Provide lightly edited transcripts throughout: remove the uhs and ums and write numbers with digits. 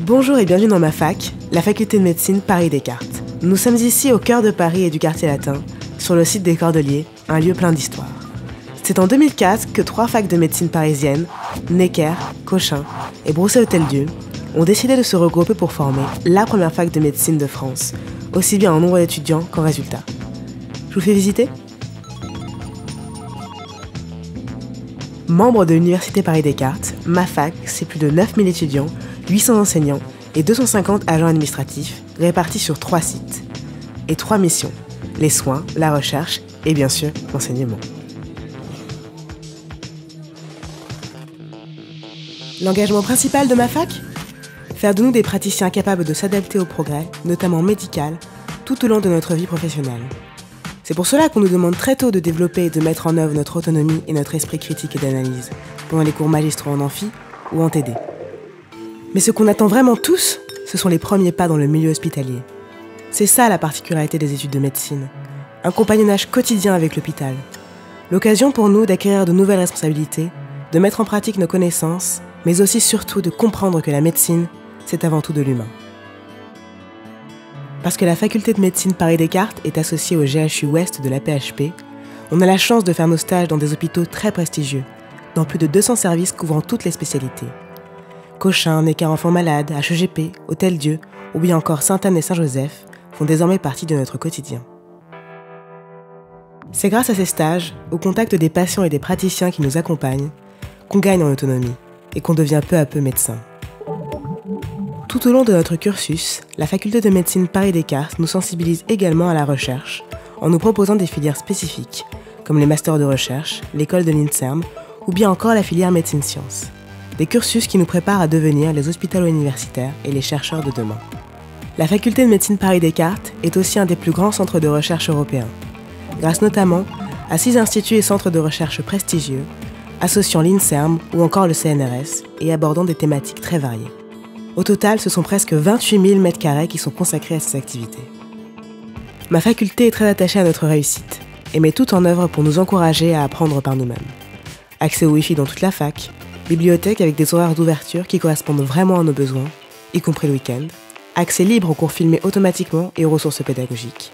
Bonjour et bienvenue dans ma fac, la faculté de médecine Paris-Descartes. Nous sommes ici au cœur de Paris et du quartier latin, sur le site des Cordeliers, un lieu plein d'histoire. C'est en 2004 que 3 facs de médecine parisiennes, Necker, Cochin et Broussais-Hôtel-Dieu, ont décidé de se regrouper pour former la première fac de médecine de France, aussi bien en nombre d'étudiants qu'en résultats. Je vous fais visiter ? Membre de l'Université Paris-Descartes, ma fac, c'est plus de 9000 étudiants, 800 enseignants et 250 agents administratifs répartis sur 3 sites. Et 3 missions, les soins, la recherche et bien sûr l'enseignement. L'engagement principal de ma fac ? Faire de nous des praticiens capables de s'adapter au progrès, notamment médical, tout au long de notre vie professionnelle. C'est pour cela qu'on nous demande très tôt de développer et de mettre en œuvre notre autonomie et notre esprit critique et d'analyse, pendant les cours magistraux en amphi ou en TD. Mais ce qu'on attend vraiment tous, ce sont les premiers pas dans le milieu hospitalier. C'est ça la particularité des études de médecine. Un compagnonnage quotidien avec l'hôpital. L'occasion pour nous d'acquérir de nouvelles responsabilités, de mettre en pratique nos connaissances, mais aussi surtout de comprendre que la médecine, c'est avant tout de l'humain. Parce que la faculté de médecine Paris-Descartes est associée au GHU Ouest de la PHP, on a la chance de faire nos stages dans des hôpitaux très prestigieux, dans plus de 200 services couvrant toutes les spécialités. Cochin, Necker Enfants Malades, HEGP, Hôtel-Dieu ou bien encore Sainte-Anne et Saint-Joseph font désormais partie de notre quotidien. C'est grâce à ces stages, au contact des patients et des praticiens qui nous accompagnent, qu'on gagne en autonomie et qu'on devient peu à peu médecin. Tout au long de notre cursus, la faculté de médecine Paris-Descartes nous sensibilise également à la recherche en nous proposant des filières spécifiques, comme les masters de recherche, l'école de l'INSERM ou bien encore la filière médecine-sciences. Des cursus qui nous préparent à devenir les hospitalo-universitaires et les chercheurs de demain. La faculté de médecine Paris-Descartes est aussi un des plus grands centres de recherche européens, grâce notamment à 6 instituts et centres de recherche prestigieux, associant l'INSERM ou encore le CNRS et abordant des thématiques très variées. Au total, ce sont presque 28 000 m² qui sont consacrés à ces activités. Ma faculté est très attachée à notre réussite et met tout en œuvre pour nous encourager à apprendre par nous-mêmes. Accès au Wi-Fi dans toute la fac, bibliothèque avec des horaires d'ouverture qui correspondent vraiment à nos besoins, y compris le week-end, accès libre aux cours filmés automatiquement et aux ressources pédagogiques,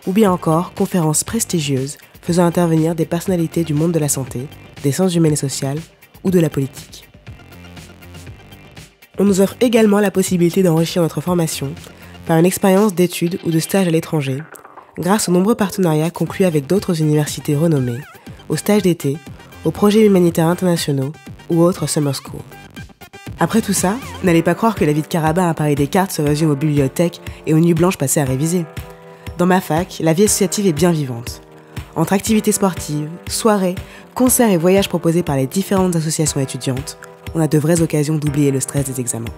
ou bien encore conférences prestigieuses faisant intervenir des personnalités du monde de la santé, des sciences humaines et sociales ou de la politique. On nous offre également la possibilité d'enrichir notre formation par une expérience d'études ou de stage à l'étranger, grâce aux nombreux partenariats conclus avec d'autres universités renommées, aux stages d'été, aux projets humanitaires internationaux ou autres summer schools. Après tout ça, n'allez pas croire que la vie de carabin à Paris-Descartes se résume aux bibliothèques et aux nuits blanches passées à réviser. Dans ma fac, la vie associative est bien vivante. Entre activités sportives, soirées, concerts et voyages proposés par les différentes associations étudiantes, on a de vraies occasions d'oublier le stress des examens.